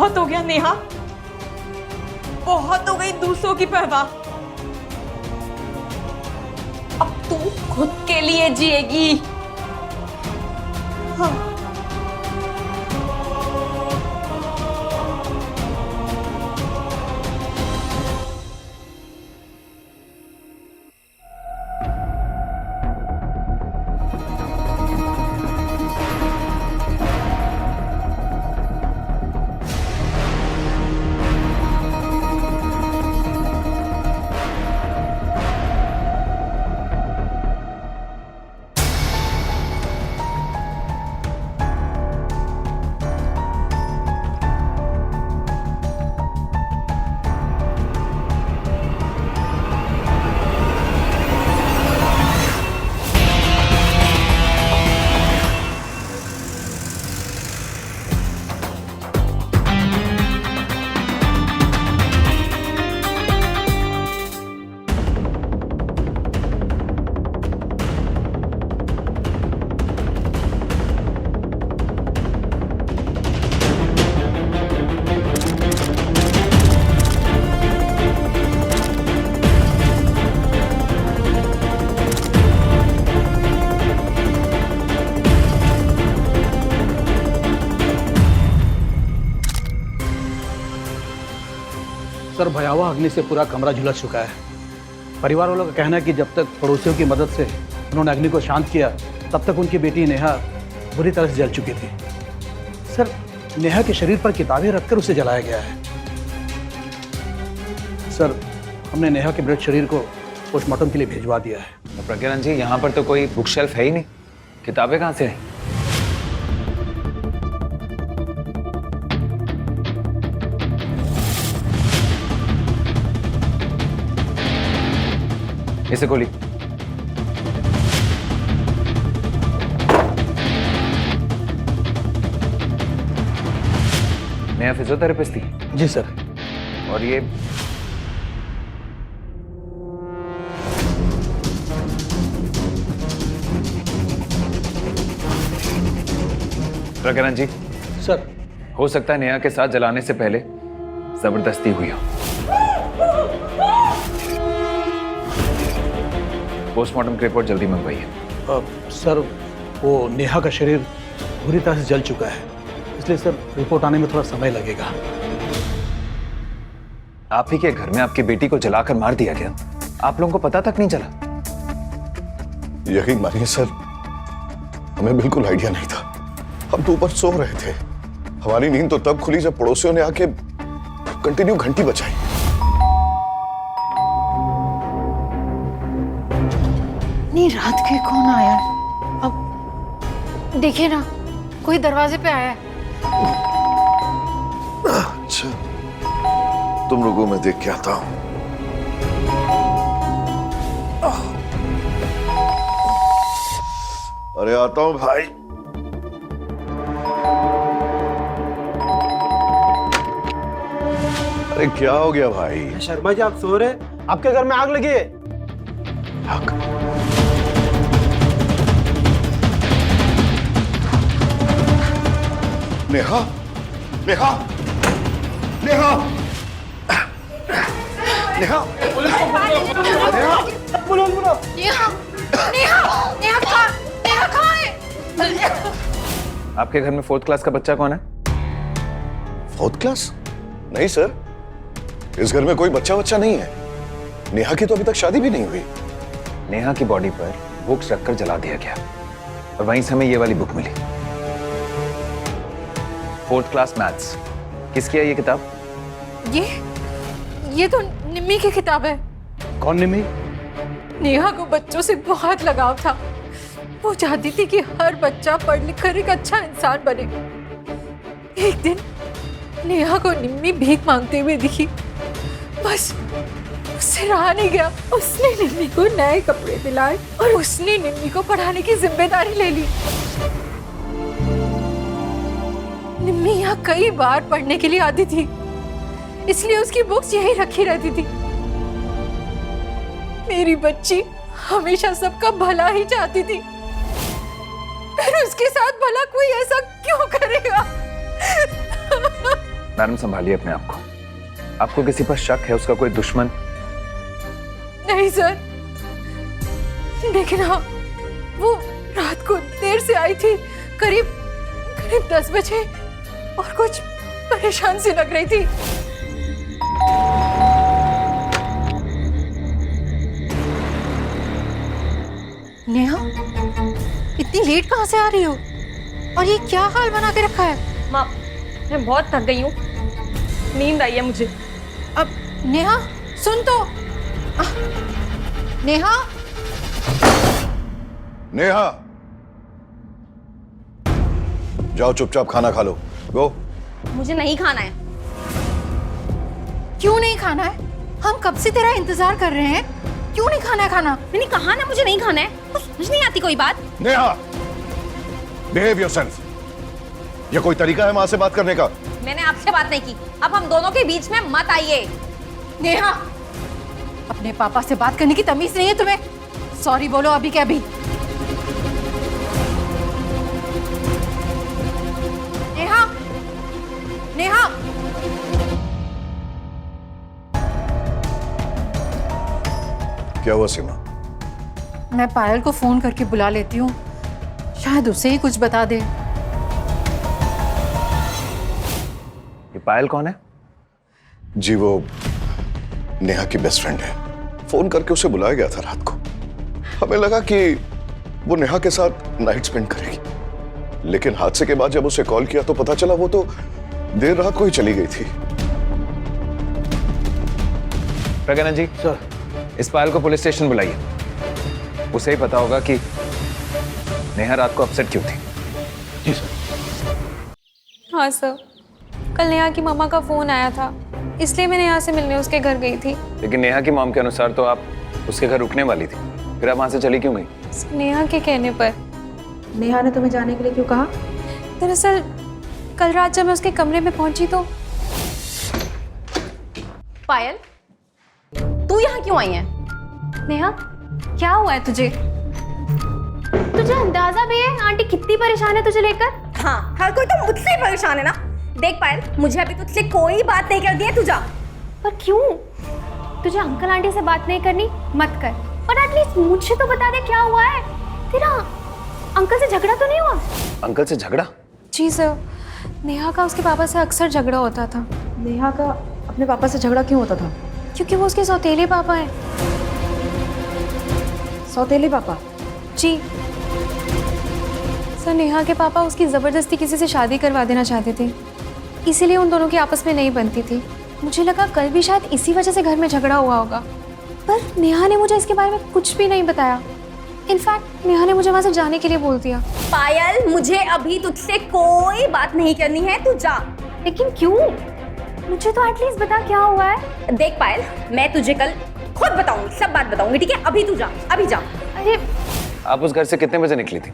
बहुत हो गया नेहा, बहुत हो गई दूसरों की परवाह। अब तू खुद के लिए जिएगी। हाँ। सर, भयावह अग्नि से पूरा कमरा झुलस चुका है। परिवार वालों का कहना है कि जब तक पड़ोसियों की मदद से उन्होंने अग्नि को शांत किया, तब तक उनकी बेटी नेहा बुरी तरह से जल चुकी थी। सर, नेहा के शरीर पर किताबें रखकर उसे जलाया गया है। सर, हमने नेहा के मृत शरीर को पोस्टमार्टम के लिए भिजवा दिया है। प्रज्ञानंद जी, यहाँ पर तो कोई बुक शेल्फ है ही नहीं, किताबें कहाँ से आई? इसे खोली। नया फिजियोथेरेपिस्ट थी? जी सर। और ये प्रज्ञानंद जी, सर, हो सकता है नेहा के साथ जलाने से पहले जबरदस्ती हुई हो। पोस्टमार्टम की रिपोर्ट जल्दी मंगवाइए। सर, वो नेहा का शरीर बुरी तरह से जल चुका है, इसलिए सर रिपोर्ट आने में थोड़ा समय लगेगा। आप ही के घर में आपकी बेटी को जलाकर मार दिया गया, आप लोगों को पता तक नहीं चला? यकीन मानिए सर, हमें बिल्कुल आइडिया नहीं था। हम तो ऊपर सो रहे थे। हमारी नींद तो तब खुली जब पड़ोसियों ने आके कंटिन्यू घंटी बजाई। नहीं, रात के कौन आया? अब देखिए ना, कोई दरवाजे पे आया है। अच्छा, तुम लोगों में देख के आता हूं। अरे आता हूं भाई। अरे क्या हो गया भाई? शर्मा जी, आप सो रहे? आपके घर में आग लगी है। आग? नेहा, नेहा, नेहा, नेहा, बोलो। नेहा कहाँ है? आपके घर में 4th क्लास का बच्चा कौन है? 4th class? नहीं सर, इस घर में कोई बच्चा नहीं है। नेहा की तो अभी तक शादी भी नहीं हुई। नेहा की बॉडी पर बुक्स रखकर जला दिया गया और वहीं से हमें ये वाली बुक मिली। 4th class maths. किसकी है ये किताब? ये तो निम्मी की किताब है। कौन निम्मी? नेहा को बच्चों से बहुत लगाव था। वो चाहती थी कि हर बच्चा पढ़ लिख कर एक अच्छा इंसान बने। एक दिन नेहा को निम्मी भीख मांगते हुए दिखी। बस उससे रहा नहीं गया। उसने निम्मी को नए कपड़े दिलाए और उसने निम्मी को पढ़ाने की जिम्मेदारी ले ली। निम्मी यहाँ कई बार पढ़ने के लिए आती थी, इसलिए उसकी बुक्स यहीं रखी रहती थी। मेरी बच्ची हमेशा सबका भला ही चाहती थी, फिर उसके साथ भला कोई ऐसा क्यों करेगा? मैडम संभालिए अपने आप को। आपको किसी पर शक है, उसका कोई दुश्मन? नहीं सर, लेकिन हाँ, वो रात को देर से आई थी, करीब 10 बजे, और कुछ परेशान सी लग रही थी। नेहा, इतनी लेट कहाँ से आ रही हो? और ये क्या हाल बना के रखा है? माँ, मैं बहुत थक गई हूँ, नींद आई है मुझे। अब नेहा सुन तो। नेहा, नेहा, जाओ चुपचाप खाना खा लो। गो। मुझे नहीं खाना है। क्यों नहीं खाना है? हम कब से तेरा इंतजार कर रहे हैं। क्यों नहीं खाना है खाना? मैंने कहा ना मुझे नहीं खाना है। कुछ समझ नहीं आती कोई बात। Neha, behave yourself. ये कोई तरीका है माँ से बात करने का? मैंने आपसे बात नहीं की, अब हम दोनों के बीच में मत आइए। नेहा, अपने पापा से बात करने की तमीज नहीं है तुम्हें? सॉरी बोलो अभी के अभी। नेहा, नेहा, क्या हुआ सीमा? मैं पायल को फोन करके बुला लेती हूँ, शायद उसे ही कुछ बता दे। ये पायल कौन है? जी वो नेहा की बेस्ट फ्रेंड है। फोन करके उसे बुलाया गया था रात को। हमें लगा कि वो नेहा के साथ नाइट स्पेंड करेगी, लेकिन हादसे के बाद जब उसे कॉल किया तो पता चला वो तो देर रात को ही चली गई थी। प्रज्ञानंद जी, सर, इस पायल को पुलिस स्टेशन बुलाइए। उसे ही पता होगा कि नेहा रात को अपसेट क्यों थी। जी सर। हाँ सर, कल नेहा की मामा का फोन आया था, इसलिए मैं नेहा से मिलने उसके घर गई थी। लेकिन नेहा की मॉम के अनुसार तो आप उसके घर रुकने वाली थी, फिर आप वहां से चली क्यों गई? नेहा के कहने पर। नेहा ने तुम्हें जाने के लिए क्यों कहा? दरअसल कल रात जब मैं उसके कमरे में पहुंची तो। पायल, तू यहाँ क्यों आई है? नेहा, क्या हुआ है तुझे? तुझे अंदाजा भी है आंटी कितनी परेशान है तुझे लेकर? हाँ, हर कोई तो मुझसे ही परेशान है ना। देख पायल, मुझे अभी तुझसे कोई बात नहीं करनी है, तू जा। पर क्यों? तुझे अंकल आंटी से बात नहीं करनी, मत कर। पर एटलीस्ट मुझे तो बता दे क्या हुआ है। तेरा अंकल से झगड़ा तो नहीं हुआ? अंकल से झगड़ा? जी सर, नेहा का उसके पापा से अक्सर झगड़ा होता था। नेहा का अपने पापा से झगड़ा क्यों होता था? क्योंकि वो उसके सौतेले पापा हैं। सौतेले पापा? जी सर, नेहा के पापा उसकी जबरदस्ती किसी से शादी करवा देना चाहते थे, इसीलिए उन दोनों की आपस में नहीं बनती थी। मुझे लगा कल भी शायद इसी वजह से घर में झगड़ा हुआ होगा, पर नेहा ने मुझे इसके बारे में कुछ भी नहीं बताया। इनफैक्ट नेहा ने मुझे वहां से जाने के लिए बोल दिया। पायल, मुझे अभी तुझसे कोई बात नहीं करनी है, तू जा। लेकिन क्यों? मुझे तो एटलीस्ट बता क्या हुआ है। देख पायल, मैं तुझे कल खुद बताऊंगी, सब बात बताऊंगी, ठीक है? अभी तू जा, अभी जा। अरे आप उस घर से कितने बजे निकली थी?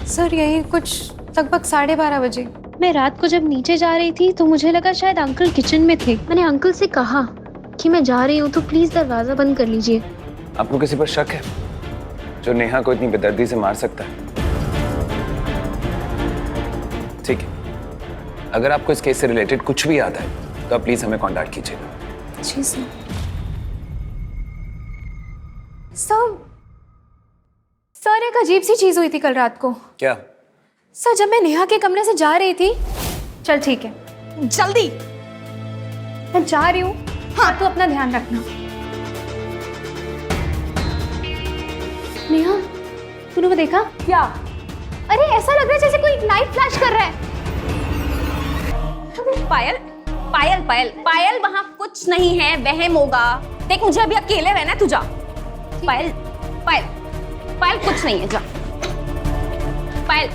सर, यही कुछ लगभग 12:30 बजे। मैं रात को जब नीचे जा रही थी तो मुझे लगा शायद अंकल किचन में थे। मैंने अंकल से कहा कि मैं जा रही हूँ तो प्लीज दरवाजा बंद कर लीजिए। आपको किसी पर शक है जो नेहा को इतनी बेदर्दी से मार सकता है? ठीक है, अगर आपको इस केस से रिलेटेड कुछ भी याद है तो आप प्लीज हमें कांटेक्ट कीजिएगा। जी सर। सर, एक अजीब सी चीज हुई थी कल रात को। क्या? सर, जब मैं नेहा के कमरे से जा रही थी, चल ठीक है, जल्दी मैं जा रही हूँ। हाँ, तो अपना ध्यान रखना। नेहा, तूने वो देखा? क्या? अरे ऐसा लग रहा है जैसे कोई लाइट फ्लैश कर रहा है। पायल, पायल, पायल, पायल, वहां कुछ नहीं है, वहम होगा। देख, मुझे अभी अकेले रहना है, तू जा। पायल, पायल, पायल, कुछ नहीं है, जा। पायल,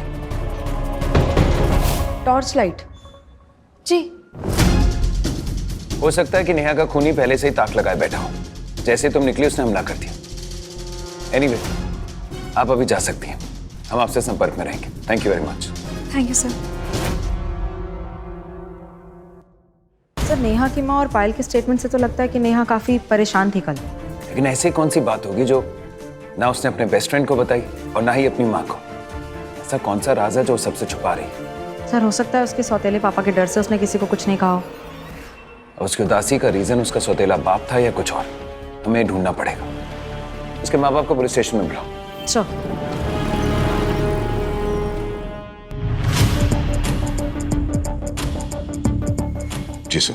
टॉर्च लाइट? जी। हो सकता है कि नेहा का खूनी पहले से ही ताक लगाए बैठा हो। जैसे तुम निकली उसने हमला कर दिया। एनीवे, आप अभी जा सकती हैं, हम आपसे संपर्क में रहेंगे। Thank you very much. Thank you sir. Sir, Neha की माँ और पायल के स्टेटमेंट से तो लगता है कि नेहा काफी परेशान थी कल। लेकिन ऐसी कौन सी बात होगी जो ना उसने अपने बेस्ट फ्रेंड को बताई और ना ही अपनी माँ को? ऐसा कौन सा राज है जो सबसे छुपा रही है? सर, हो सकता है उसके सौतेले पापा के डर से उसने किसी को कुछ नहीं कहा हो। अब उसकी उदासी का रीजन उसका सौतेला बाप था या कुछ और, हमें ढूंढना पड़ेगा। उसके माँ बाप को पुलिस स्टेशन में बुलाओ। चलो। जी सर।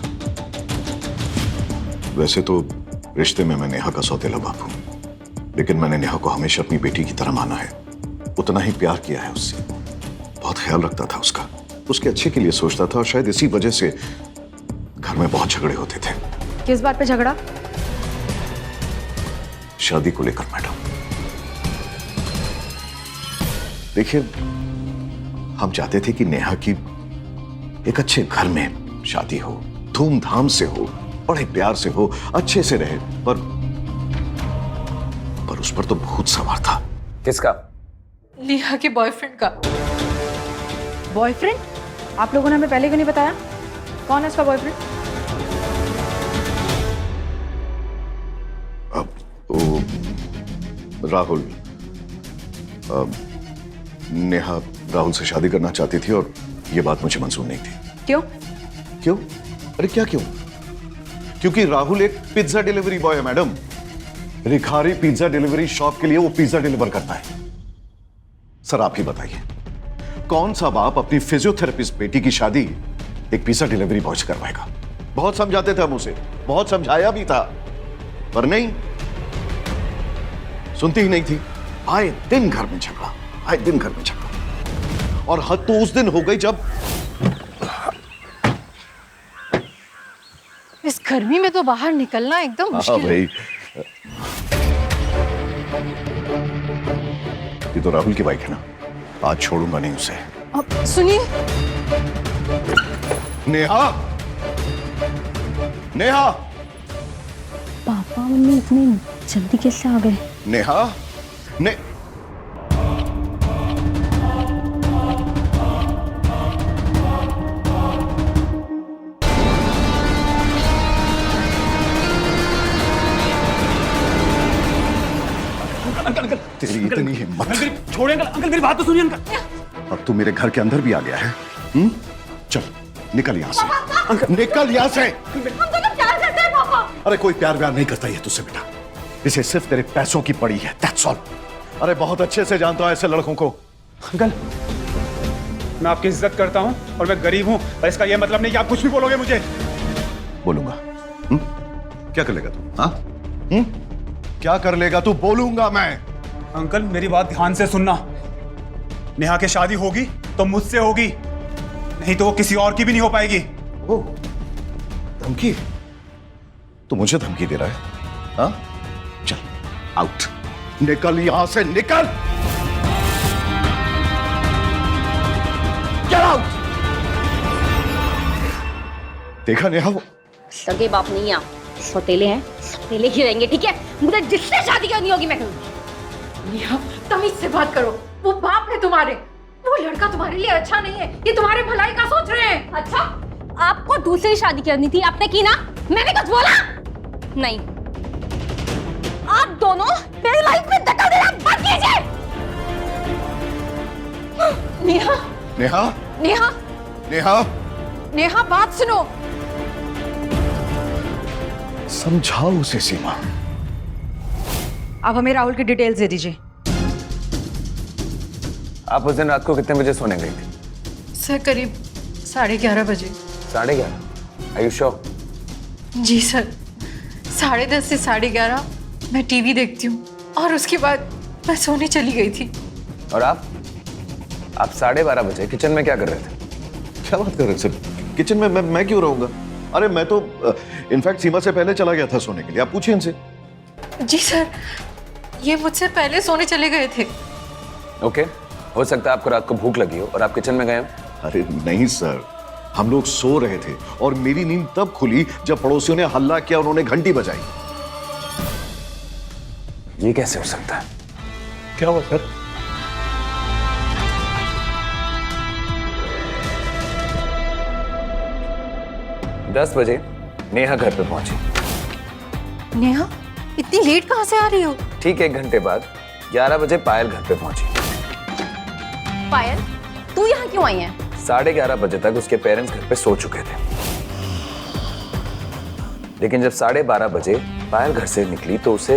वैसे तो रिश्ते में मैं नेहा का सौतेला बाप हूं, लेकिन मैंने नेहा को हमेशा अपनी बेटी की तरह माना है, उतना ही प्यार किया है उससे, बहुत ख्याल रखता था उसका, उसके अच्छे के लिए सोचता था, और शायद इसी वजह से घर में बहुत झगड़े होते थे। किस बात पे झगड़ा? शादी को लेकर मैडम। देखिए, हम चाहते थे कि नेहा की एक अच्छे घर में शादी हो, धूमधाम से हो, बड़े प्यार से हो, अच्छे से रहे, पर उस पर तो भूत सवार था। किसका? नेहा के बॉयफ्रेंड का। बॉयफ्रेंड? आप लोगों ने हमें पहले क्यों नहीं बताया? कौन है उसका बॉयफ्रेंड? राहुल। नेहा राहुल से शादी करना चाहती थी और यह बात मुझे मंजूर नहीं थी। क्यों? क्यों? अरे क्या क्यों? क्योंकि राहुल एक पिज्जा डिलीवरी बॉय है madam. Rikhari pizza delivery shop के लिए वो पिज्जा डिलीवर करता है। सर आप ही बताइए, कौन सा बाप अपनी फिजियोथेरेपिस्ट बेटी की शादी एक पिज्जा डिलीवरी बॉय से करवाएगा? बहुत समझाते थे हम उसे, बहुत समझाया भी था, पर नहीं, सुनती ही नहीं थी। आए दिन घर में झगड़ा, आए दिन घर में झगड़ा, और हद तो उस दिन हो गई जब इस गर्मी में तो बाहर निकलना एकदम मुश्किल है। भाई, ये तो राहुल की बाइक है ना, आज छोड़ूंगा नहीं उसे। अब सुनिए। नेहा, नेहा, पापा मम्मी इतनी जल्दी कैसे आ गए? नेहा, तेरी इतनी हिम्मत। छोड़िए अंकल, अंकल मेरी बात तो सुनिए अंकल। अब तू मेरे घर के अंदर भी आ गया है। चल निकल यहां से, निकल यहां से। हम दोनों प्यार करते हैं पापा। अरे कोई प्यार व्यार नहीं करता ये तुझसे बेटा, इसे सिर्फ तेरे पैसों की पड़ी है, दैट्स ऑल। अरे बहुत अच्छे से जानता हूं ऐसे लड़कों को। अंकल, मैं आपकी इज्जत करता हूँ और मैं गरीब हूँ, पर इसका यह मतलब नहीं कि आप कुछ भी बोलोगे मुझे। बोलूंगा। क्या कर लेगा तू? हाँ? क्या कर लेगा तू? बोलूंगा मैं। अंकल मेरी बात ध्यान से सुनना, नेहा की शादी होगी तो मुझसे होगी, नहीं तो वो किसी और की भी नहीं हो पाएगी। ओ, धमकी? तू मुझे धमकी दे रहा है? हाँ? चल आउट, निकल यहां से, निकल, गेट आउट। देखा नेहा, वो सगे बाप नहीं है, सौतेले हैं, सौतेले ही रहेंगे, ठीक है? मुझे जिससे शादी करनी होगी मैं करूंगी। नेहा, तमीज से बात करो। वो बाप है तुम्हारे, वो लड़का तुम्हारे लिए अच्छा नहीं है, ये तुम्हारे भलाई का सोच रहे हैं। अच्छा, आपको दूसरी शादी करनी थी, आपने की ना? मैंने कुछ बोला? नहीं। आप दोनों मेरी लाइफ में दखल देना बंद कीजिए। नेहा, नेहा, नेहा, नेहा, नेहा, बात सुनो। समझाओ उसे सीमा। आप हमें राहुल की डिटेल्स दे दीजिए। आप उस दिन रात को कितने बजे सोने गई थी? सर करीब 11:30 बजे। 11:30? Are you sure? जी सर, 10:30 से 11:30 मैं टीवी देखती हूँ और उसके बाद मैं सोने चली गई थी। और आप 12:30 बजे किचन में क्या कर रहे थे? क्या बात कर रहे हैं सर? किचन में मैं क्यों रहूंगा? अरे मैं तो इनफैक्ट सीमा से पहले चला गया था सोने के लिए, आप पूछिए इनसे। जी सर, ये मुझसे पहले सोने चले गए थे। ओके, हो सकता है आपको रात को भूख लगी हो और आप किचन में गए हो। अरे नहीं सर, हम लोग सो रहे थे और मेरी नींद तब खुली जब पड़ोसियों ने हल्ला किया, उन्होंने घंटी बजाई। ये कैसे हो सकता है? क्या हुआ सर? दस बजे नेहा घर पे पहुंची। नेहा, इतनी लेट कहाँ से आ रही हो? ठीक 1 घंटे बाद 11 बजे पायल घर पे पहुंची। पायल, तू यहाँ क्यों आई है? 11:30 बजे तक उसके पेरेंट्स घर पे सो चुके थे। लेकिन जब 12:30 बजे पायल घर से निकली तो उसे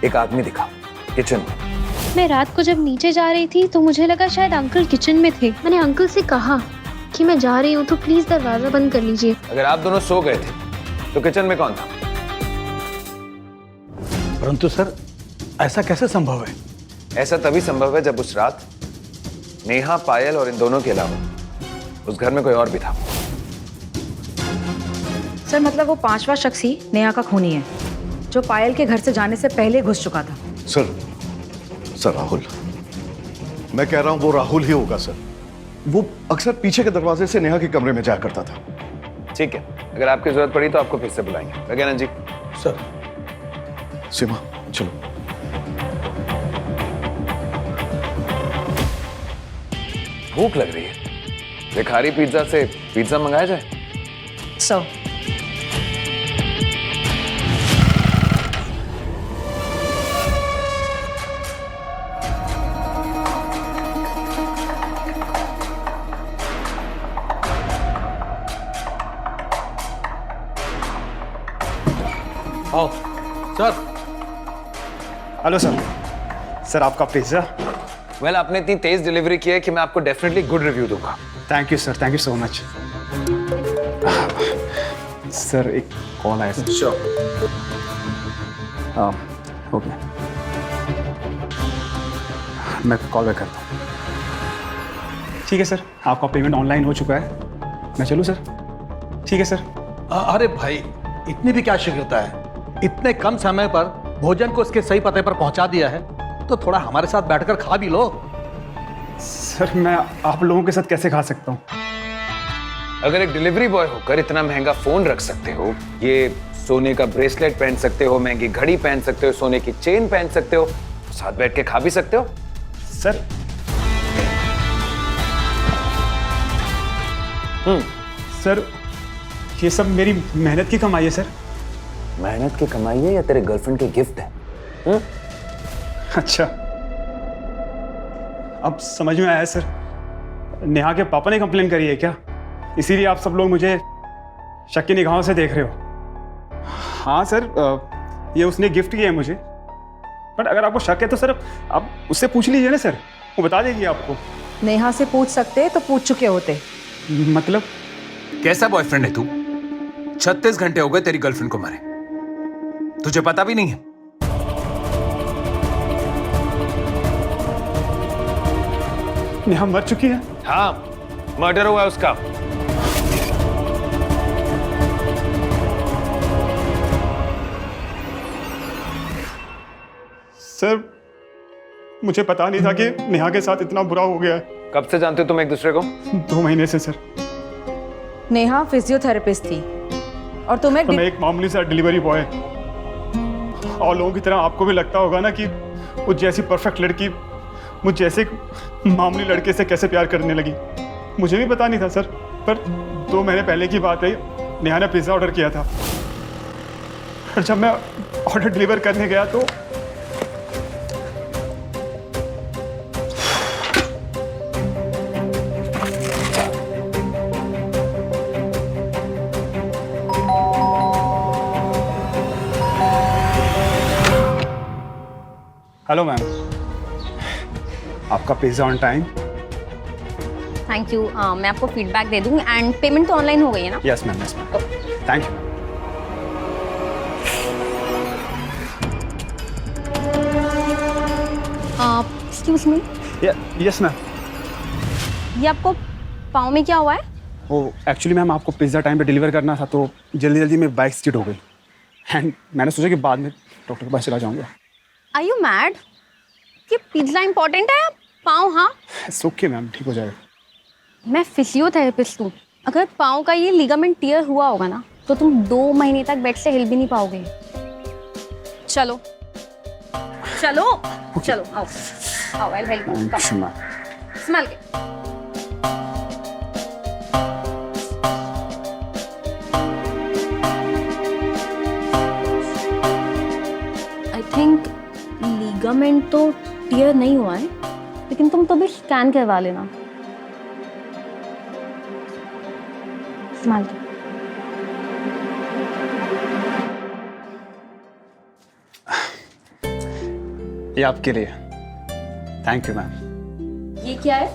एक आदमी दिखा किचन में। मैं रात को जब नीचे जा रही थी तो मुझे लगा शायद अंकल किचन में थे। मैंने अंकल से कहा कि मैं जा रही हूँ तो प्लीज दरवाजा बंद कर लीजिए। अगर आप दोनों सो गए थे तो किचन में कौन था? परंतु सर, ऐसा कैसे संभव है? ऐसा तभी संभव है जब उस रात नेहा, पायल और इन दोनों के अलावा उस घर में कोई और भी था। सर मतलब वो पांचवा शख्स ही नेहा का खूनी है, जो पायल के घर से जाने से पहले घुस चुका था। सर राहुल, मैं कह रहा हूं वो राहुल ही होगा सर। वो अक्सर पीछे के दरवाजे से नेहा के कमरे में जाया करता था। ठीक है, अगर आपकी जरूरत पड़ी तो आपको फिर से बुलाएंगे। गगन जी। सर। सीमा चलो। भूख लग रही है, भिखारी पिज्जा से पिज्जा मंगाया जाए। सो आओ सर। Hello sir. सर आपका पिज्ज़ा। वेल, आपने इतनी तेज डिलीवरी की है कि मैं आपको डेफिनेटली गुड रिव्यू दूंगा। Thank you sir, thank you so much. Sir एक कॉल आया सर। श्योर। ओके, मैं कॉल बैक करता हूँ। ठीक है सर, आपका पेमेंट ऑनलाइन हो चुका है। मैं चलूँ सर? ठीक है सर। अरे भाई, इतनी भी क्या शीघ्रता है? इतने कम समय पर भोजन को उसके सही पते पर पहुंचा दिया है तो थोड़ा हमारे साथ बैठकर खा भी लो। सर मैं आप लोगों के साथ कैसे खा सकता हूँ? अगर एक डिलीवरी बॉय होकर इतना महंगा फोन रख सकते हो, ये सोने का ब्रेसलेट पहन सकते हो, महंगी घड़ी पहन सकते हो, सोने की चेन पहन सकते हो, तो साथ बैठ के खा भी सकते हो। सर सर ये सब मेरी मेहनत की कमाई है सर। मेहनत की कमाई है या तेरे गर्लफ्रेंड के गिफ्ट है? अच्छा, अब समझ में आया सर। नेहा के पापा ने कंप्लेन करी है क्या? इसीलिए आप सब लोग मुझे शक की निगाहों से देख रहे हो। हाँ सर, ये उसने गिफ्ट किया है मुझे। बट अगर आपको शक है तो सर आप उससे पूछ लीजिए ना सर, वो बता देगी आपको। नेहा से पूछ सकते तो पूछ चुके होते। मतलब कैसा बॉयफ्रेंड है तू? 36 घंटे हो गए तेरी गर्लफ्रेंड को मारे, तुझे पता भी नहीं है? नेहा मर चुकी है? हाँ, मर्डर हुआ है उसका। सर मुझे पता नहीं था कि नेहा के साथ इतना बुरा हो गया है। कब से जानते हो तुम एक दूसरे को? 2 महीने से सर। नेहा फिजियोथेरेपिस्ट थी और तुम्हें तो मैं एक मामूली सा डिलीवरी बॉय। और लोगों की तरह आपको भी लगता होगा ना कि वो जैसी परफेक्ट लड़की मुझ जैसे मामूली लड़के से कैसे प्यार करने लगी। मुझे भी पता नहीं था सर, पर 2 महीने पहले की बात है, नेहा ने पिज़्ज़ा ऑर्डर किया था। और जब मैं ऑर्डर डिलीवर करने गया तो हेलो मैम, आपका pizza on time. Thank you. मैं आपको फीडबैक दे दूंगी एंड पेमेंट तो ऑनलाइन हो गई है ना? Yes ma'am, yes ma'am. Thank you. Excuse me, yes ma'am. ये आपको पाँव में क्या हुआ है? वो एक्चुअली मैम आपको पिज़्ज़ा टाइम पे डिलीवर करना था तो जल्दी जल्दी में बाइक स्किड हो गई एंड मैंने सोचा कि बाद में डॉक्टर के पास चला जाऊंगा। Are you mad? ये पिज्जा इंपॉर्टेंट है या पाँव? हाँ, इट्स ओके मैम, ठीक हो जाएगा। मैं फिजियोथेरेपिस्ट हूँ। अगर पाँव का ये लिगामेंट टियर हुआ होगा ना तो तुम 2 महीने तक बेड से हिल भी नहीं पाओगे। चलो चलो चलो, आओ आओ, I help you. Ma'am smell के। आई थिंक लिगामेंट तो टियर नहीं हुआ है, लेकिन तुम तो भी स्कैन करवा लेना। स्मेल के। ये आपके लिए। Thank you ma'am. ये क्या है?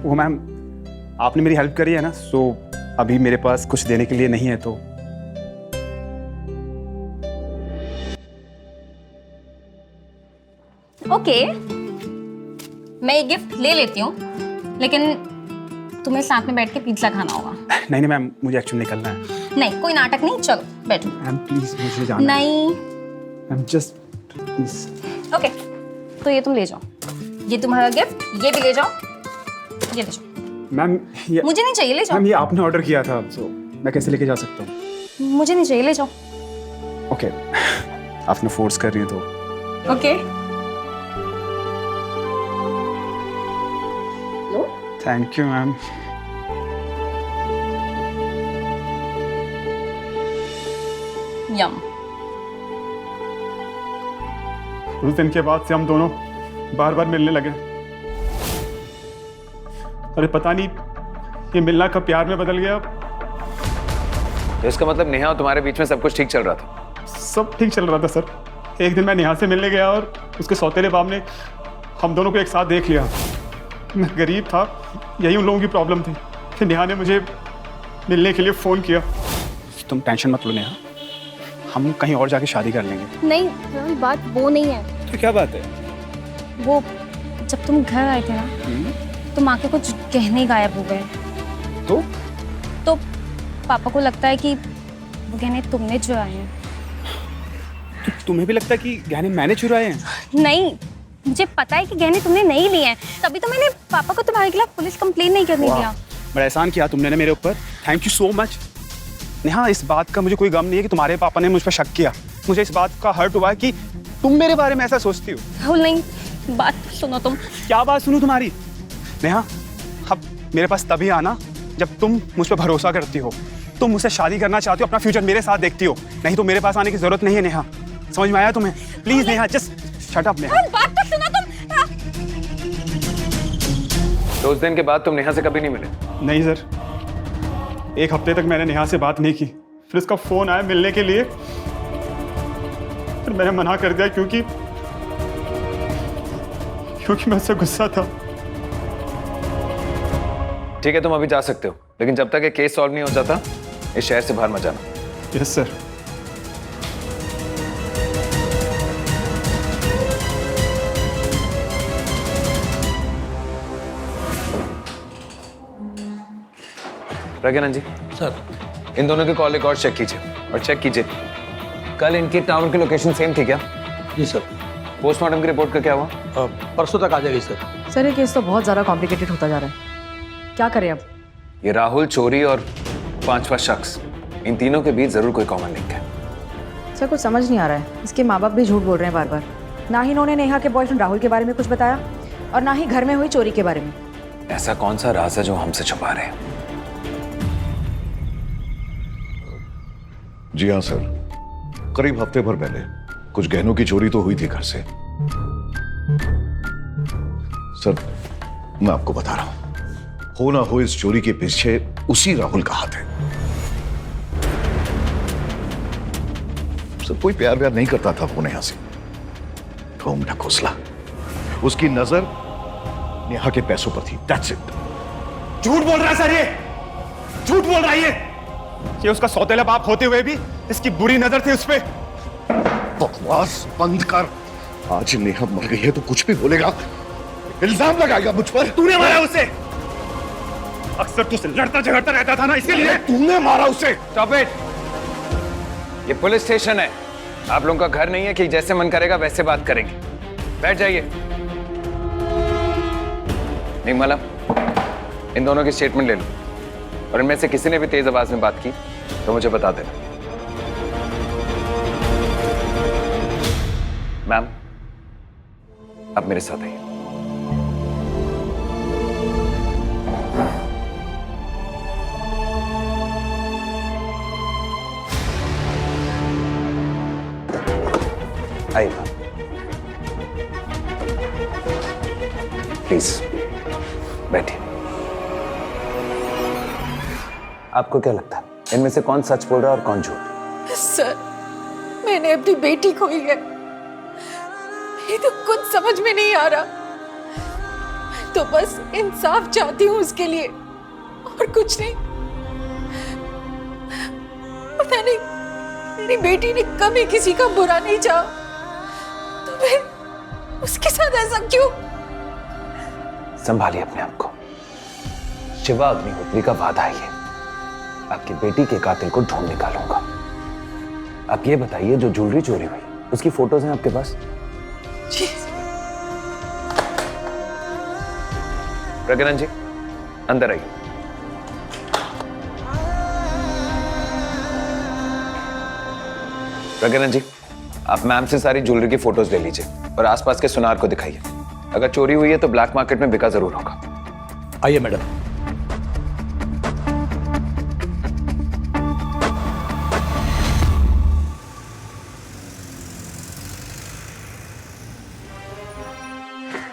वो मैम, आपने मेरी हेल्प करी है ना, सो अभी मेरे पास कुछ देने के लिए नहीं है तो। ओके, मैं ये गिफ्ट ले लेती हूँ, लेकिन तुम्हें साथ में बैठ के पिज्जा खाना होगा। नहीं नहीं मैम, मुझे एक्चुअली निकलना है। नहीं, कोई नाटक नहीं, चलो बैठो। मैम प्लीज, मुझे जाना है। नहीं। Ma'am just please. ओके, तो ये तुम ले जाओ, ये तुम्हारा गिफ्ट, ये भी ले जाओ, ये ले जाओ। मैम ये मुझे नहीं चाहिए, ले जाओ। मैम ये आपने ऑर्डर किया था, तो मैं कैसे लेके जा सकता हूँ? मुझे नहीं चाहिए, ले जाओ। ओके, आपने फोर्स कर रही है तो। ओके। Thank you ma'am. यम। उस दिन के बाद से हम दोनों बार बार मिलने लगे। अरे पता नहीं ये मिलना कब प्यार में बदल गया। तो इसका मतलब नेहा और तुम्हारे बीच में सब कुछ ठीक चल रहा था? सब ठीक चल रहा था सर। एक दिन मैं नेहा से मिलने गया और उसके सौतेले बाप ने हम दोनों को एक साथ देख लिया। मैं गरीब था, यही उन लोगों की प्रॉब्लम थी कि नेहा ने मुझे मिलने के लिए फ़ोन किया। तुम टेंशन मत लो नेहा, हम कहीं और जाके शादी कर लेंगे। नहीं, बात वो नहीं है। तो क्या बात है? वो जब तुम घर आए थे ना, तो माँ के कुछ गहने गायब हो गए। तो पापा को लगता है कि वो गहने तुमने चुराए हैं। तो तुम्हें भी लगता है कि गहने मैंने चुराए हैं? नहीं, मुझे पता है कि गहने तुमने नहीं लिए हैं, तभी तो मैंने पापा को तुम्हारे खिलाफ पुलिस कंप्लेन नहीं करने दिया। बड़ा एहसान किया तुमने ना मेरे ऊपर। Thank you so much. Neha, इस बात का मुझे कोई गम नहीं है कि तुम्हारे पापा ने मुझ पर शक किया। मुझे इस बात का हर्ट हुआ है कि तुम मेरे बारे में ऐसा सोचती हो। राहुल नहीं, बात सुनो तुम। क्या बात सुनूं तुम्हारी? नेहा, अब मेरे पास तभी आना जब तुम मुझ पर भरोसा करती हो, तुम मुझसे शादी करना चाहती हो, अपना फ्यूचर मेरे साथ देखती हो। नहीं तो मेरे पास आने की जरूरत नहीं है नेहा। समझ में आया तुम्हें? Please Neha, just shut up Neha. बात तो सुनो तुम। तो उस दिन के बाद तुम नेहा से कभी नहीं मिले? नहीं सर, एक हफ्ते तक मैंने नेहा से बात नहीं की। फिर उसका फोन आया मिलने के लिए, फिर मैंने मना कर दिया क्योंकि मैं उससे गुस्सा था। ठीक है, तुम अभी जा सकते हो, लेकिन जब तक ये केस सॉल्व नहीं हो जाता इस शहर से बाहर मत जाना। Yes sir. Pragyananda ji, sir. इन दोनों के कॉल रिकॉर्ड चेक कीजिए और चेक कीजिए कल इनकी टावर की लोकेशन सेम थी क्या? जी सर। पोस्टमार्टम की रिपोर्ट का क्या हुआ? परसों तक आ जाएगी सर। सर ये केस तो बहुत ज़्यादा कॉम्प्लिकेटेड होता जा रहा है, क्या करें अब? ये राहुल, चोरी और पांचवा शख्स, इन तीनों के बीच जरूर कोई कॉमन लिंक है। सर कुछ समझ नहीं आ रहा है। इसके माँ बाप भी झूठ बोल रहे हैं बार बार। ना ही इन्होंने नेहा के बॉयफ्रेंड राहुल के बारे में कुछ बताया और ना ही घर में हुई चोरी के बारे में। ऐसा कौन सा राज है जो हमसे छुपा रहे हैं? जी हाँ सर, करीब हफ्ते भर पहले कुछ गहनों की चोरी तो हुई थी घर से। सर मैं आपको बता रहा हूं, हो ना हो इस चोरी के पीछे उसी राहुल का हाथ है। सर कोई प्यार व्यार नहीं करता था वो नेहा से, ढोंग ढकोसला। उसकी नजर नेहा के पैसों पर थी, दैट्स इट। झूठ बोल रहा है सर, ये झूठ बोल रहा है। ये उसका सौतेला बाप होते हुए भी इसकी बुरी नजर थी उस पे। बकवास बंद कर। आज नेहा मर गई है तो कुछ भी बोलेगा, इल्जाम लगाएगा मुझ पर। तूने मारा उसे। अक्सर तुझसे लड़ता झगड़ता रहता था ना, इसलिए तूने मारा उसे। Stop it. ये पुलिस स्टेशन है, आप लोगों का घर नहीं है कि जैसे मन करेगा वैसे बात करेंगे। बैठ जाइए। निर्मला, इन दोनों की स्टेटमेंट ले लो और इनमें से किसी ने भी तेज आवाज में बात की तो मुझे बता देना। मैम, आप मेरे साथ आइए। आइए मैम, प्लीज बैठिए। आपको क्या लगता है इनमें से कौन सच बोल रहा है और कौन झूठ? सर मैंने अपनी बेटी खोई है। ये तो कुछ समझ में नहीं आ रहा। तो बस इंसाफ चाहती हूँ उसके लिए, और कुछ नहीं। पता नहीं मेरी बेटी ने कभी किसी का बुरा नहीं चाहा, तो फिर उसके साथ ऐसा क्यों? संभालिए अपने आप को। शिवा अग्निहोत्री का वादा है ये, आपकी बेटी के कातिल को ढूंढ निकालूंगा। आप ये बताइए, जो ज्वेलरी चोरी हुई उसकी फोटोज हैं आपके पास? जी। प्रज्ञानंद जी, अंदर आइए। प्रज्ञानंद जी, आप मैम से सारी ज्वेलरी की फोटोज ले लीजिए और आसपास के सुनार को दिखाइए। अगर चोरी हुई है तो ब्लैक मार्केट में बिका जरूर होगा। आइए मैडम।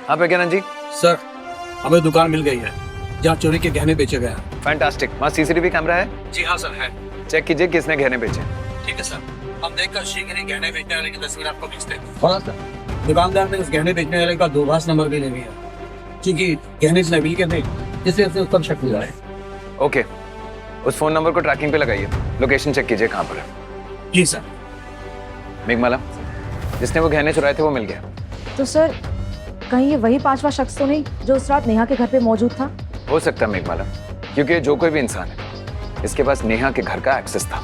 हाँ प्रज्ञानंद जी। सर, हमें दुकान मिल गई है जहाँ चोरी के गहने बेचे गए हैं। फैंटास्टिक। वहाँ सीसीटीवी कैमरा है? जी हाँ सर, है। चेक कीजिए किसने गहने बेचे। ठीक है सर, हम देखकर शीघ्र ही गहने बेचने वाले की तस्वीर आपको भेजते हैं। और सर, दुकानदार ने उस गहने बेचने वाले का दूरभाष नंबर भी ले लिया, क्योंकि गहने नबील के थे, जिससे उस पर शक हुआ है। ओके, उस फोन नंबर को ट्रैकिंग पे लगाइए, लोकेशन चेक कीजिए कहाँ पर है। जी सर। मेघमाला, जिसने वो गहने चुराए थे वो मिल गया। तो सर, कहीं ये वही पांचवा शख्स तो नहीं जो उस रात नेहा के घर पे मौजूद था? हो सकता है मेघमाला, क्योंकि जो कोई भी इंसान है, इसके पास नेहा के घर का एक्सेस था।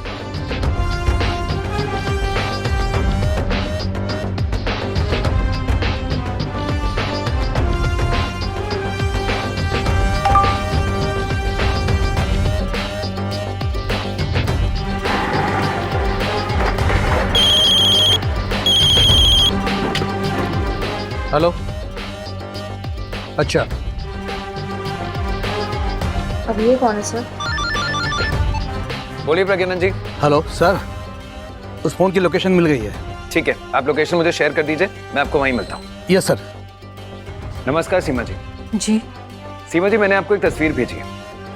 हेलो। अच्छा, अब ये कौन है सर? बोलिए प्रज्ञानंद जी। हेलो सर, उस फोन की लोकेशन मिल गई है। ठीक है, आप लोकेशन मुझे शेयर कर दीजिए, मैं आपको वहीं मिलता हूँ। Yes sir. नमस्कार सीमा जी। जी। सीमा जी, मैंने आपको एक तस्वीर भेजी है,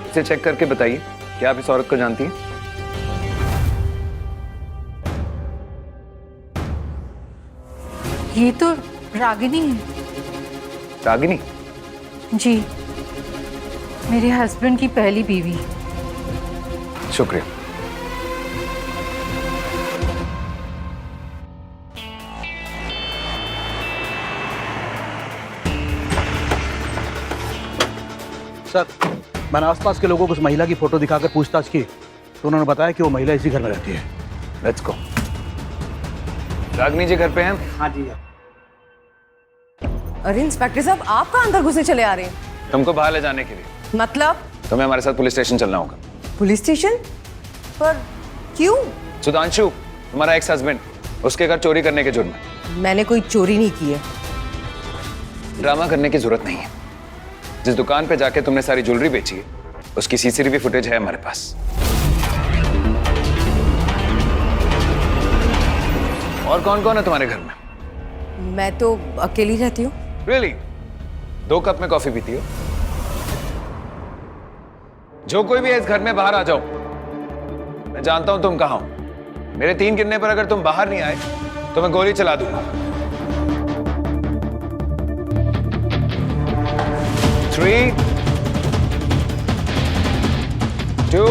इसे चेक करके बताइए क्या आप इस औरत को जानती हैं? ये तो रागिनी है। रागिनी? जी, मेरे हस्बैंड की पहली बीवी। शुक्रिया। सर, मैंने आसपास के लोगों को उस महिला की फोटो दिखाकर पूछताछ की, तो उन्होंने बताया कि वो महिला इसी घर में रहती है। Let's go. रागिनी जी घर पे हैं? हाँ जी। अरे इंस्पेक्टर साहब, आप कहाँ अंदर घुसे चले आ रहे हैं? तुमको बाहर ले जाने के लिए। मतलब? तुम्हें हमारे साथ पुलिस स्टेशन चलना होगा। Police station? पर क्यों? सुधांशु, तुम्हारा एक्स हस्बैंड, उसके घर चोरी करने के जुर्म में। मैंने कोई चोरी नहीं की है। ड्रामा करने की जरूरत नहीं है। जिस दुकान पे जाके तुमने सारी ज्वेलरी बेची है, उसकी सीसीटीवी फुटेज है हमारे पास। और कौन कौन है तुम्हारे घर में? मैं तो अकेली रहती हूँ। Really? 2 कप में कॉफी पीती हो? जो कोई भी है इस घर में बाहर आ जाओ। मैं जानता हूं तुम कहां हो। मेरे 3 गिनने पर अगर तुम बाहर नहीं आए तो मैं गोली चला दूंगा। 3, 2।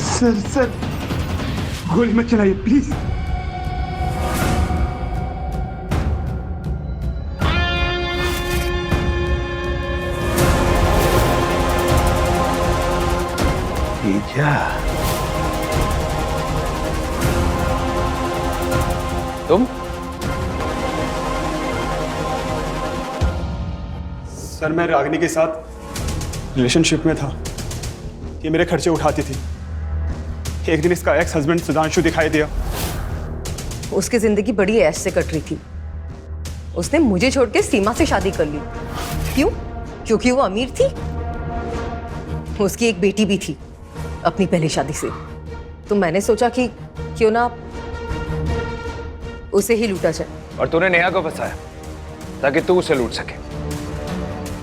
सर, गोली मत चलाइए प्लीज। तुम? सर, मैं रागिनी के साथ रिलेशनशिप में था। ये मेरे खर्चे उठाती थी। एक दिन इसका एक्स हस्बैंड सुधांशु दिखाई दिया। उसकी जिंदगी बड़ी ऐश से कट रही थी। उसने मुझे छोड़ के सीमा से शादी कर ली। क्यों? क्योंकि वो अमीर थी। उसकी एक बेटी भी थी अपनी पहली शादी से। तो मैंने सोचा कि क्यों ना उसे ही लूटा जाए। और तूने नेहा को फंसाया ताकि तू उसे लूट सके।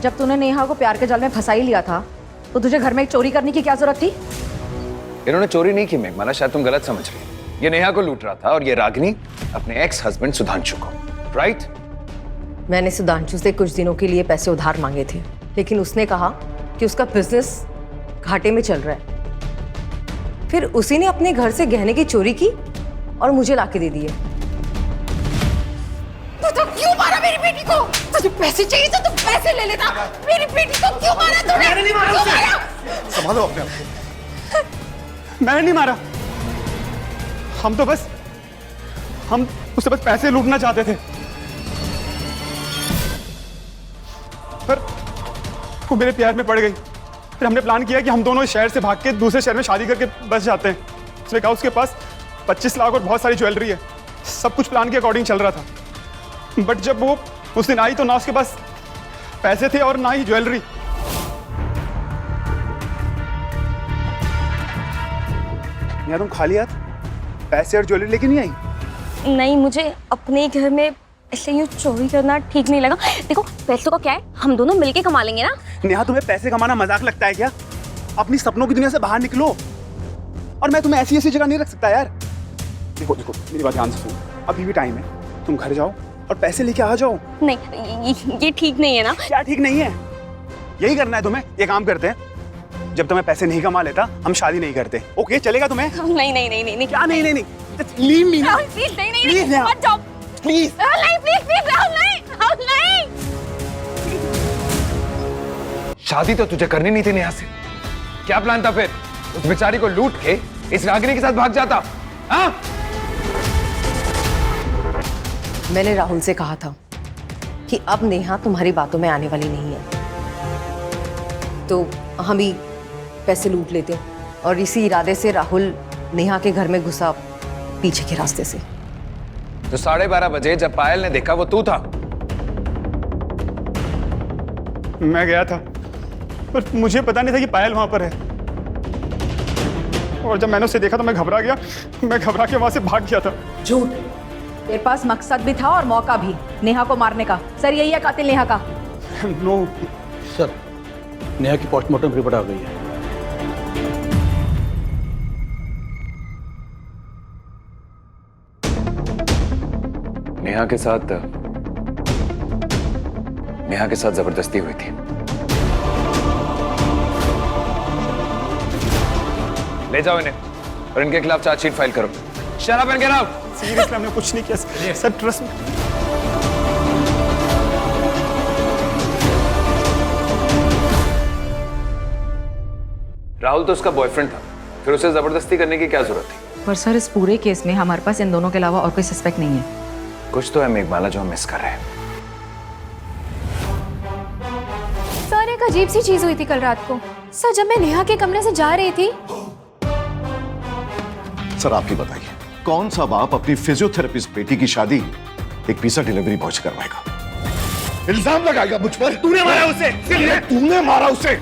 जब तूने नेहा को प्यार के जाल में फंसा ही लिया था, तो तुझे घर में एक चोरी करने की क्या जरूरत थी? इन्होंने चोरी नहीं की मेघमाला, शायद तुम गलत समझ रही हो। ये नेहा को लूट रहा था और ये रागिनी अपने एक्स हस्बैंड सुधांशु को, राइट? मैंने सुधांशु से कुछ दिनों के लिए पैसे उधार मांगे थे, लेकिन उसने कहा कि उसका बिजनेस घाटे में चल रहा है। फिर उसी ने अपने घर से गहने की चोरी की और मुझे लाके दे दिए। तो क्यों मारा मेरी बेटी को? तुझे पैसे चाहिए तो तू पैसे ले लेता। मेरी बेटी को क्यों मारा तूने? मैंने नहीं मारा उसे। संभालो अपने आप को। मैंने नहीं मारा। हम उससे बस पैसे लूटना चाहते थे, पर वो मेरे प्यार में पड़ गई। फिर हमने प्लान किया कि हम दोनों इस शहर से भाग के दूसरे शहर में शादी करके बस जाते हैं। उसने कहा उसके पास 25 लाख और बहुत सारी ज्वेलरी है। सब कुछ प्लान के अकॉर्डिंग चल रहा था, बट जब वो उस दिन आई तो ना उसके पास पैसे थे और ना ही ज्वेलरी। यार तुम खाली हाथ पैसे और ज्वेलरी लेके नहीं आई? नहीं, मुझे अपने घर में ऐसे यूँ चोरी करना ठीक नहीं लगा। देखो पैसों का क्या है, हम दोनों मिलके कमा लेंगे ना। नेहा, तुम्हें पैसे कमाना मजाक लगता है क्या? अपनी सपनों की दुनिया से बाहर निकलो। और मैं तुम्हें ऐसी जगह नहीं रख सकता यार। देखो मेरी बात ध्यान से सुनो, अभी भी टाइम है, तुम घर जाओ और पैसे लेके आ जाओ। नहीं, ये ठीक नहीं है ना। क्या ठीक नहीं है? यही करना है तुम्हें? ये काम करते हैं, जब तुम्हें पैसे नहीं कमा लेता हम शादी नहीं करते। ओके, चलेगा तुम्हें? नहीं नहीं नहीं नहीं नहीं। क्या नहीं नहीं नहीं? लीव मी ना प्लीज। नहीं नहीं Please, नहीं, मत जाओ प्लीज। नहीं, प्लीज राहुल नहीं, राहुल नहीं। शादी तो तुझे करनी नहीं थी नेहा से। क्या प्लान था फिर? उस बेचारी को लूट के इस रागिनी के साथ भाग जाता? हाँ? मैंने राहुल से कहा था कि अब नेहा तुम्हारी बातों में आने वाली नहीं है, तो हम ही पैसे लूट लेते। और इसी इरादे से राहुल नेहा के घर में घुसा पीछे के रास्ते से। तो 12:30 बजे जब पायल ने देखा वो तू था? मैं गया था, पर मुझे पता नहीं था कि पायल वहां पर है। और जब मैंने उसे देखा तो मैं घबरा गया। मैं घबरा के वहां से भाग गया था। झूठ। तेरे पास मकसद भी था और मौका भी नेहा को मारने का। सर यही है कातिल नेहा का? नो सर, नेहा की पोस्टमार्टम रिपोर्ट आ गई है। नेहा के साथ जबरदस्ती हुई थी। ले जाओ इन्हें और इनके खिलाफ चार्जशीट फाइल करो। Shut up and get out. Seriously हमने कुछ नहीं किया सर, ट्रस्ट मी। राहुल तो उसका बॉयफ्रेंड था, फिर उसे जबरदस्ती करने की क्या जरूरत थी? पर सर इस पूरे केस में हमारे पास इन दोनों के अलावा और कोई सस्पेक्ट नहीं है। कुछ तो है मेघमाला जो हम मिस कर रहे हैं। सर एक अजीब सी चीज हुई थी कल रात को। सर जब मैं नेहा के कमरे से जा रही थी। सर आप ही बताइए, कौन सा बाप अपनी फिजियोथेरेपिस्ट बेटी की शादी एक पिज्जा डिलीवरी बॉय से करवाएगा? इल्जाम लगाएगा मुझ पर। तूने मारा उसे। तूने मारा उसे।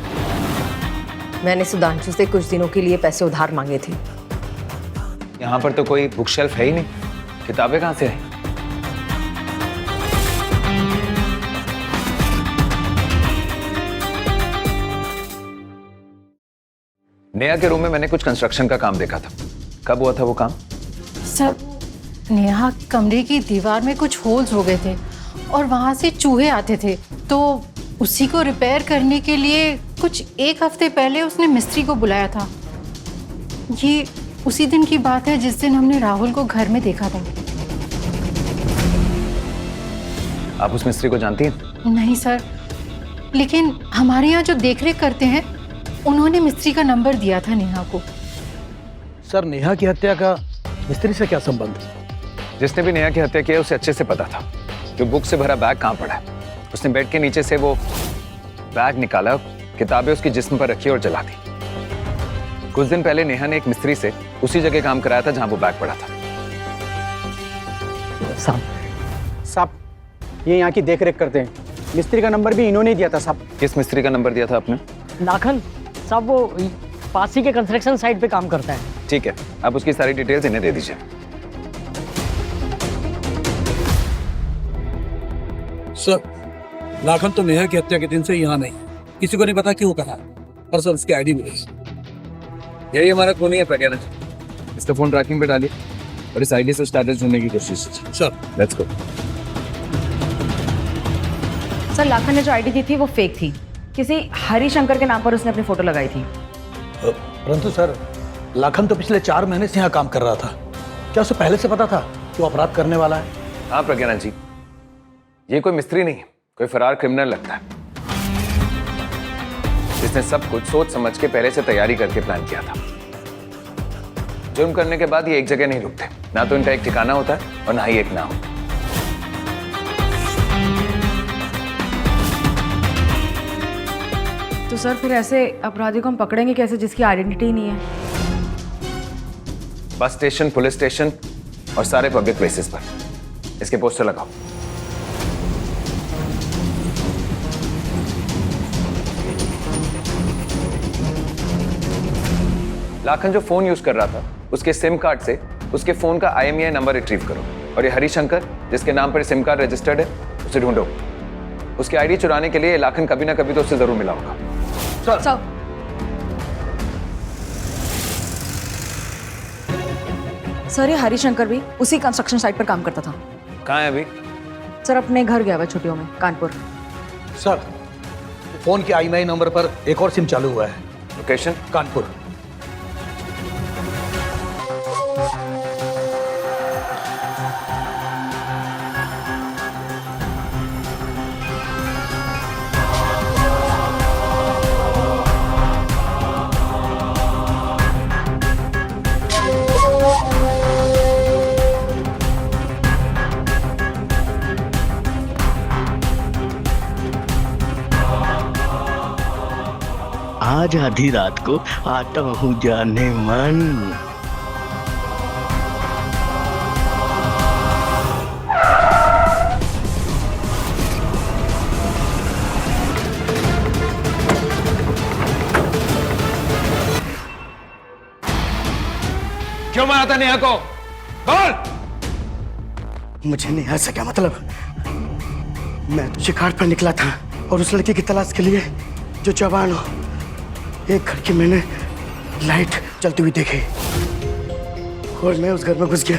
मैंने सुधांशु से कुछ दिनों के लिए पैसे उधार मांगे थे। यहाँ पर तो कोई बुक शेल्फ है ही नहीं, किताबें कहाँ से आई? नेहा के रूम में मैंने कुछ कंस्ट्रक्शन का काम देखा था। कब हुआ था वो काम? सर नेहा कमरे की दीवार में कुछ होल्स हो गए थे और वहां से चूहे आते थे, तो उसी को रिपेयर करने के लिए कुछ 1 हफ्ते पहले उसने मिस्त्री को बुलाया था। ये उसी दिन की बात है जिस दिन हमने राहुल को घर में देखा था। आप उस मिस्त्री को जानती हैं? नहीं सर, लेकिन हमारे यहाँ जो देखरेख करते हैं उन्होंने मिस्त्री का नंबर दिया था नेहा को। सर नेहा की हत्या का मिस्त्री से क्या संबंध? जिसने भी नेहा की हत्या की है उसे अच्छे से पता था कि बुक से भरा बैग कहाँ पड़ा है। उसने बेड के नीचे से वो बैग निकाला, किताबें उसके जिस्म पर रखी और जला दी। कुछ दिन पहले नेहा ने एक मिस्त्री से उसी जगह काम कराया था जहां वो बैग पड़ा था। साहब ये यहाँ की देखरेख करते हैं। मिस्त्री का नंबर भी इन्होंने दिया था साहब। किस मिस्त्री का नंबर दिया था आपने? नाखन साहब, वो पास ही के कंस्ट्रक्शन साइट पे काम करता है। ठीक है, आप उसकी सारी डिटेल्स इन्हें दे दीजिए। सर लाखन तो नेहा की हत्या के दिन से यहाँ नहीं, किसी को नहीं पता क्यों कहा, और सर उसकी आईडी मिली। यही हमारा खूनी है प्रज्ञान। इसका फोन ट्रैकिंग पे डालिए। और इस आईडी से स्टेटस ढूंढने की कोशिश। Sir let's go. Sir Lakhan ने जो आईडी दी थी वो फेक थी। किसी हरिशंकर के नाम पर उसने अपनी फोटो लगाई थी। परंतु सर, लाखन तो पिछले 4 महीने से यहाँ काम कर रहा था। क्या उसे पहले से पता था कि वो अपराध करने वाला है? हाँ प्रज्ञानंद जी, ये कोई मिस्त्री नहीं, कोई फरार क्रिमिनल लगता है। इसने सब कुछ सोच समझ के पहले से तैयारी करके प्लान किया था। जुर्म करने के बाद ये एक जगह नहीं रुकते, ना तो इनका एक ठिकाना होता है और ना ही एक नाम। तो सर फिर ऐसे अपराधी को हम पकड़ेंगे कैसे जिसकी आइडेंटिटी ही नहीं है? बस स्टेशन, पुलिस स्टेशन और सारे पब्लिक प्लेसेस पर इसके पोस्टर लगाओ। लाखन जो फोन यूज कर रहा था उसके सिम कार्ड से उसके फोन का IMEI नंबर रिट्रीव करो और ये हरिशंकर जिसके नाम पर सिम कार्ड रजिस्टर्ड है उसे ढूंढो। उसकी आईडी चुराने के लिए लाखन कभी ना कभी तो उससे जरूर मिला होगा। सर सर ये हरिशंकर भी उसी कंस्ट्रक्शन साइट पर काम करता था। कहाँ है अभी? सर अपने घर गया हुआ छुट्टियों में, कानपुर। सर, फोन के IMEI नंबर पर एक और सिम चालू हुआ है। लोकेशन? कानपुर। आज आधी रात को आता हूँ जाने मन। क्यों मारा था नेहा को? बोल। मुझे नेहा से क्या मतलब? मैं तो शिकार पर निकला था और उस लड़की की तलाश के लिए जो जवान हो। एक घर की मैंने लाइट जलती हुई देखी और मैं उस घर में घुस गया।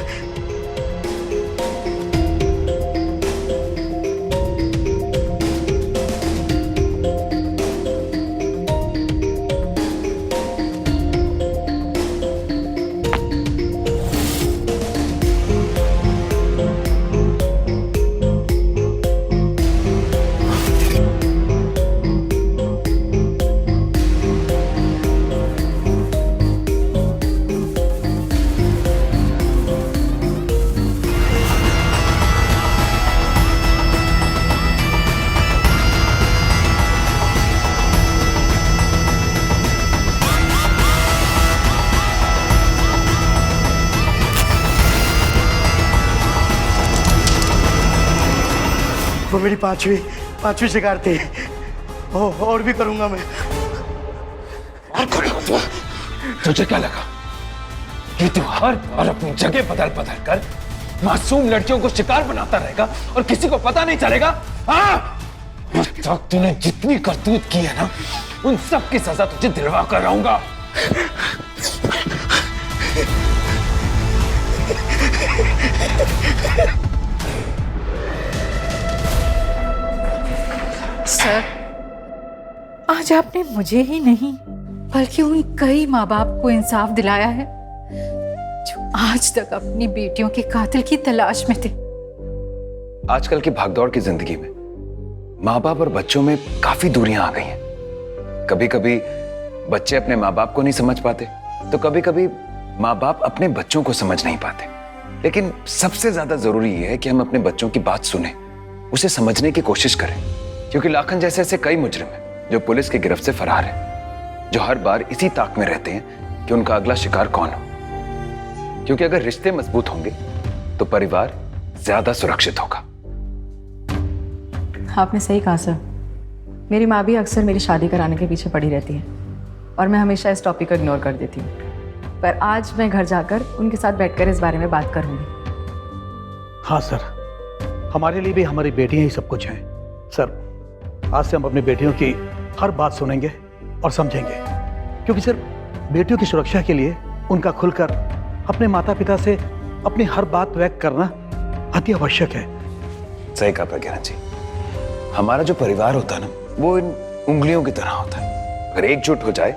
वो मेरी पांचवी शिकार थी। और भी करूंगा मैं। और करेगा तू? तुझे क्या लगा कि तू हर बार अपनी जगह बदल कर मासूम लड़कियों को शिकार बनाता रहेगा और किसी को पता नहीं चलेगा? हाँ? आज तक तूने जितनी करतूत की है ना, उन सब की सजा तुझे दिलवा कर रहूंगा। सर, आज आपने मुझे ही नहीं बल्कि उन कई माँ बाप को इंसाफ दिलाया है जो आज तक अपनी बेटियों के कातिल की तलाश में थे। आजकल की भागदौड़ की जिंदगी में माँ बाप और बच्चों में काफी दूरियां आ गई हैं। कभी कभी बच्चे अपने माँ बाप को नहीं समझ पाते, तो कभी कभी माँ बाप अपने बच्चों को समझ नहीं पाते। लेकिन सबसे ज्यादा जरूरी यह है कि हम अपने बच्चों की बात सुने, उसे समझने की कोशिश करें, क्योंकि लाखन जैसे ऐसे कई मुजरिम हैं जो पुलिस की गिरफ्त से फरार हैं, जो हर बार इसी ताक में रहते हैं कि उनका अगला शिकार कौन हो। क्योंकि अगर रिश्ते मजबूत होंगे तो परिवार ज्यादा सुरक्षित होगा। आपने सही कहा सर। मेरी माँ भी अक्सर मेरी शादी कराने के पीछे पड़ी रहती है और मैं हमेशा इस टॉपिक को इग्नोर कर देती हूँ। पर आज मैं घर जाकर उनके साथ बैठकर इस बारे में बात करूँगी। हाँ सर, हमारे लिए भी हमारी बेटियां ही सब कुछ हैं। सर, आज से हम अपनी बेटियों की हर बात सुनेंगे और समझेंगे, क्योंकि सिर्फ बेटियों की सुरक्षा के लिए उनका खुलकर अपने माता पिता से अपनी हर बात व्यक्त करना अति आवश्यक है। सही कहा प्रज्ञान जी, हमारा जो परिवार होता है ना, वो इन उंगलियों की तरह होता है। अगर एकजुट हो जाए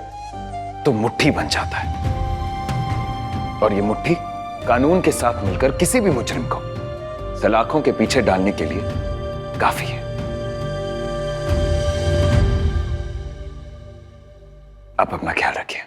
तो मुट्ठी बन जाता है, और ये मुट्ठी कानून के साथ मिलकर किसी भी मुजरिम को सलाखों के पीछे डालने के लिए काफी है। आप अपना ख्याल रखिए।